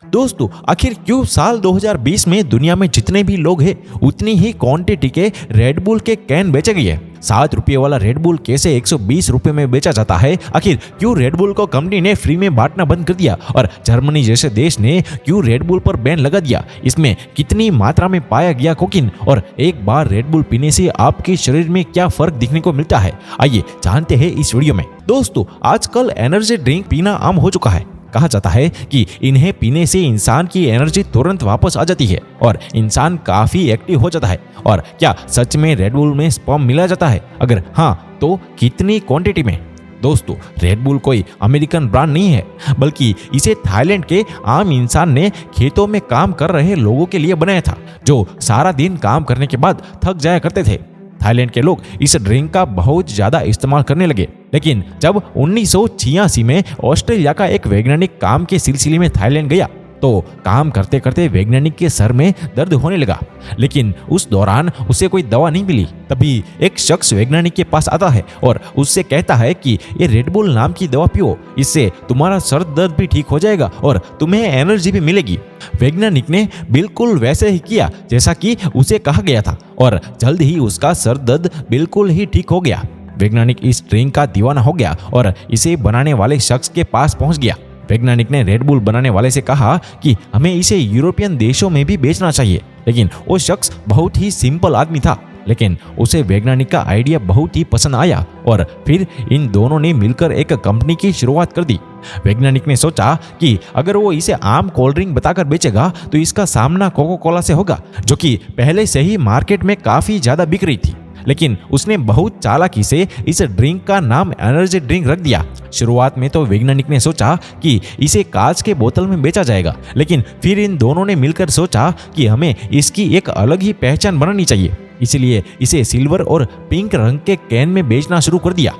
दोस्तों, आखिर क्यों साल 2020 में दुनिया में जितने भी लोग हैं उतनी ही क्वांटिटी के रेड बुल के कैन बेचे गए हैं। 7 रुपये वाला रेड बुल कैसे 120 रुपये में बेचा जाता है? आखिर क्यों रेड बुल को कंपनी ने फ्री में बांटना बंद कर दिया और जर्मनी जैसे देश ने क्यों रेड बुल पर बैन लगा दिया? इसमें कितनी मात्रा में पाया गया कोकीन और एक बार रेड बुल पीने से आपके शरीर में क्या फर्क दिखने को मिलता है, आइए जानते हैं इस वीडियो में। दोस्तों, आजकल एनर्जी ड्रिंक पीना आम हो चुका है। कहा जाता है कि इन्हें पीने से इंसान की एनर्जी तुरंत वापस आ जाती है और इंसान काफी एक्टिव हो जाता है। और क्या सच में रेड बुल में स्पर्म मिला जाता है? अगर हाँ, तो कितनी क्वांटिटी में? दोस्तों, रेड बुल कोई अमेरिकन ब्रांड नहीं है, बल्कि इसे थाईलैंड के आम इंसान ने खेतों में काम कर रहे लोगों के लिए बनाया था, जो सारा दिन काम करने के बाद थक जाया करते थे। थाईलैंड के लोग इस ड्रिंक का बहुत ज्यादा इस्तेमाल करने लगे, लेकिन जब 1986 में ऑस्ट्रेलिया का एक वैज्ञानिक काम के सिलसिले में थाईलैंड गया तो काम करते करते वैज्ञानिक के सर में दर्द होने लगा, लेकिन उस दौरान उसे कोई दवा नहीं मिली। तभी एक शख्स वैज्ञानिक के पास आता है और उससे कहता है कि ये रेड बुल नाम की दवा पियो, इससे तुम्हारा सर दर्द भी ठीक हो जाएगा और तुम्हें एनर्जी भी मिलेगी। वैज्ञानिक ने बिल्कुल वैसे ही किया जैसा कि उसे कहा गया था और जल्द ही उसका सर दर्द बिल्कुल ही ठीक हो गया। वैज्ञानिक इस ड्रिंक का दीवाना हो गया और इसे बनाने वाले शख्स के पास पहुंच गया। वैज्ञानिक ने रेड बुल बनाने वाले से कहा कि हमें इसे यूरोपियन देशों में भी बेचना चाहिए, लेकिन वो शख्स बहुत ही सिंपल आदमी था, लेकिन उसे वैज्ञानिक का आइडिया बहुत ही पसंद आया और फिर इन दोनों ने मिलकर एक कंपनी की शुरुआत कर दी। वैज्ञानिक ने सोचा कि अगर वो इसे आम कोल्ड ड्रिंक बताकर बेचेगा तो इसका सामना कोका कोला से होगा, जो कि पहले से ही मार्केट में काफी ज्यादा बिक रही थी। लेकिन उसने बहुत चालाकी से इस ड्रिंक का नाम एनर्जी ड्रिंक रख दिया। शुरुआत में तो वैज्ञानिक ने सोचा कि इसे कांच के बोतल में बेचा जाएगा, लेकिन फिर इन दोनों ने मिलकर सोचा कि हमें इसकी एक अलग ही पहचान बनानी चाहिए, इसलिए इसे सिल्वर और पिंक रंग के कैन में बेचना शुरू कर दिया।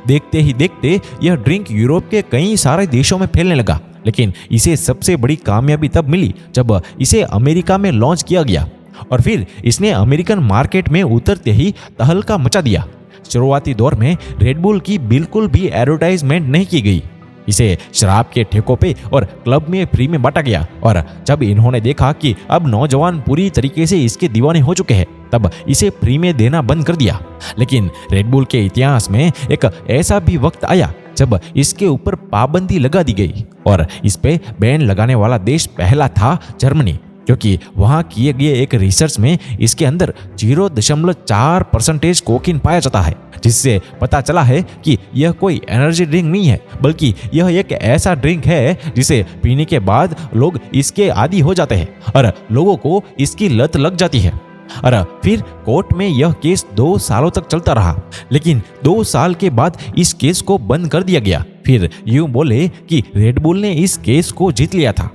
देखते ही देखते यह ड्रिंक यूरोप के कई सारे देशों में फैलने लगा, लेकिन इसे सबसे बड़ी कामयाबी तब मिली जब इसे अमेरिका में लॉन्च किया गया और फिर इसने अमेरिकन मार्केट में उतरते ही तहलका मचा दिया। शुरुआती दौर में रेड बुल की बिल्कुल भी एडवर्टाइजमेंट नहीं की गई। इसे शराब के ठेकों पे और क्लब में फ्री में बांटा गया और जब इन्होंने देखा कि अब नौजवान पूरी तरीके से इसके दीवाने हो चुके हैं, तब इसे फ्री में देना बंद कर दिया। लेकिन रेड बुल के इतिहास में एक ऐसा भी वक्त आया जब इसके ऊपर पाबंदी लगा दी गई और इस पे बैन लगाने वाला देश पहला था जर्मनी, क्योंकि वहां किए गए एक रिसर्च में इसके अंदर 0.4% कोकीन पाया जाता है, जिससे पता चला है कि यह कोई एनर्जी ड्रिंक नहीं है, बल्कि यह एक ऐसा ड्रिंक है जिसे पीने के बाद लोग इसके आदी हो जाते हैं और लोगों को इसकी लत लग जाती है। और फिर कोर्ट में यह केस 2 सालों तक चलता रहा, लेकिन 2 साल के बाद इस केस को बंद कर दिया गया। फिर यूं बोले कि रेड बुल ने इस केस को जीत लिया था।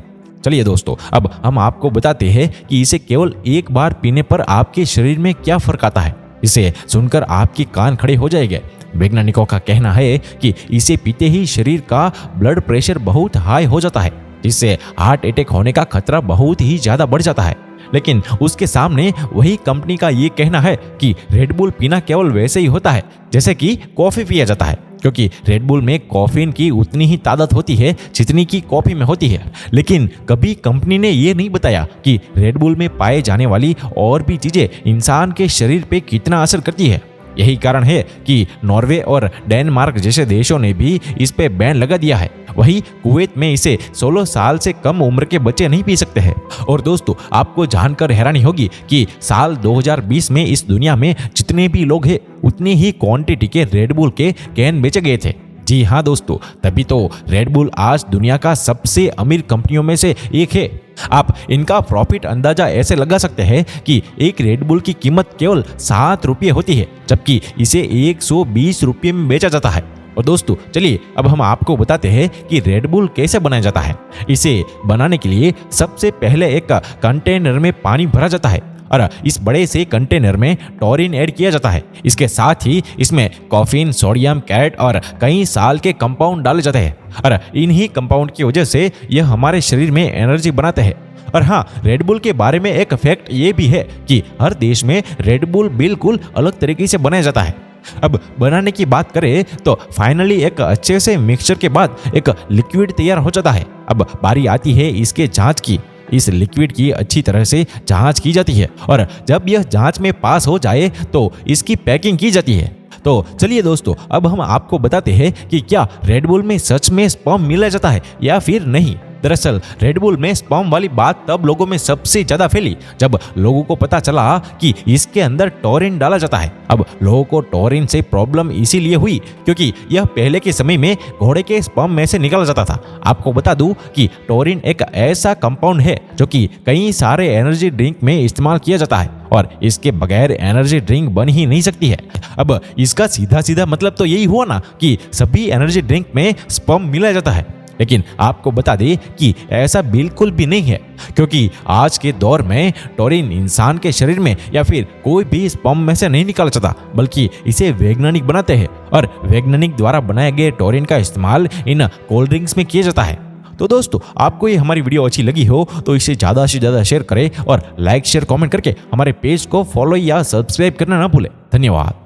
चलिए दोस्तों, अब हम आपको बताते हैं कि इसे केवल एक बार पीने पर आपके शरीर में क्या फर्क आता है। इसे सुनकर आपके कान खड़े हो जाएंगे। वैज्ञानिकों का कहना है कि इसे पीते ही शरीर का ब्लड प्रेशर बहुत हाई हो जाता है, जिससे हार्ट अटैक होने का खतरा बहुत ही ज्यादा बढ़ जाता है। लेकिन उसके सामने वही कंपनी का ये कहना है कि रेड बुल पीना केवल वैसे ही होता है जैसे कि कॉफी पिया जाता है, क्योंकि रेड बुल में कॉफीन की उतनी ही तादाद होती है जितनी की कॉफी में होती है। लेकिन कभी कंपनी ने ये नहीं बताया कि रेड बुल में पाए जाने वाली और भी चीजें इंसान के शरीर पे कितना असर करती है। यही कारण है कि नॉर्वे और डेनमार्क जैसे देशों ने भी इस पे बैन लगा दिया है। वही कुवैत में इसे 16 साल से कम उम्र के बच्चे नहीं पी सकते हैं। और दोस्तों, आपको जानकर हैरानी होगी कि साल 2020 में इस दुनिया में जितने भी लोग हैं उतनी ही क्वांटिटी के रेड बुल के कैन बेचे गए थे। जी हाँ दोस्तों, तभी तो रेड बुल आज दुनिया का सबसे अमीर कंपनियों में से एक है। आप इनका प्रॉफिट अंदाजा ऐसे लगा सकते हैं कि एक रेड बुल की कीमत केवल 7 रुपये होती है, जबकि इसे 120 रुपये में बेचा जाता है। और दोस्तों, चलिए अब हम आपको बताते हैं कि रेड बुल कैसे बनाया जाता है। इसे बनाने के लिए सबसे पहले एक कंटेनर में पानी भरा जाता है और इस बड़े से कंटेनर में टॉरिन ऐड किया जाता है। इसके साथ ही इसमें कॉफीन, सोडियम, कैरेट और कई साल के कंपाउंड डाले जाते हैं और इन्हीं कंपाउंड की वजह से यह हमारे शरीर में एनर्जी बनाते हैं। और हाँ, रेड बुल के बारे में एक फैक्ट ये भी है कि हर देश में रेड बुल बिल्कुल अलग तरीके से बनाया जाता है। अब बनाने की बात करें तो फाइनली एक अच्छे से मिक्सचर के बाद एक लिक्विड तैयार हो जाता है अब बारी आती है इसके जांच की। इस लिक्विड की अच्छी तरह से जांच की जाती है और जब यह जांच में पास हो जाए तो इसकी पैकिंग की जाती है। तो चलिए दोस्तों, अब हम आपको बताते हैं कि क्या रेड बुल में सच में स्पर्म मिला जाता है या फिर नहीं। दरअसल रेड बुल में स्पर्म वाली बात तब लोगों में सबसे ज्यादा फैली जब लोगों को पता चला कि इसके अंदर टॉरिन डाला जाता है। अब लोगों को टॉरिन से प्रॉब्लम इसीलिए हुई क्योंकि यह पहले के समय में घोड़े के स्पर्म में से निकल जाता था। आपको बता दूं कि टॉरिन एक ऐसा कंपाउंड है जो कि कई सारे एनर्जी ड्रिंक में इस्तेमाल किया जाता है और इसके बगैर एनर्जी ड्रिंक बन ही नहीं सकती है। अब इसका सीधा सीधा मतलब तो यही हुआ ना कि सभी एनर्जी ड्रिंक में स्पर्म मिलाया जाता है। लेकिन आपको बता दें कि ऐसा बिल्कुल भी नहीं है क्योंकि आज के दौर में टॉरिन इंसान के शरीर में या फिर कोई भी स्पर्म में से नहीं निकाला जाता, बल्कि इसे वैज्ञानिक बनाते हैं और वैज्ञानिक द्वारा बनाए गए टॉरिन का इस्तेमाल इन कोल्ड ड्रिंक्स में किया जाता है। तो दोस्तों, आपको ये हमारी वीडियो अच्छी लगी हो तो इसे ज़्यादा से ज़्यादा शेयर करें और लाइक शेयर कमेंट करके हमारे पेज को फॉलो या सब्सक्राइब करना ना भूलें। धन्यवाद।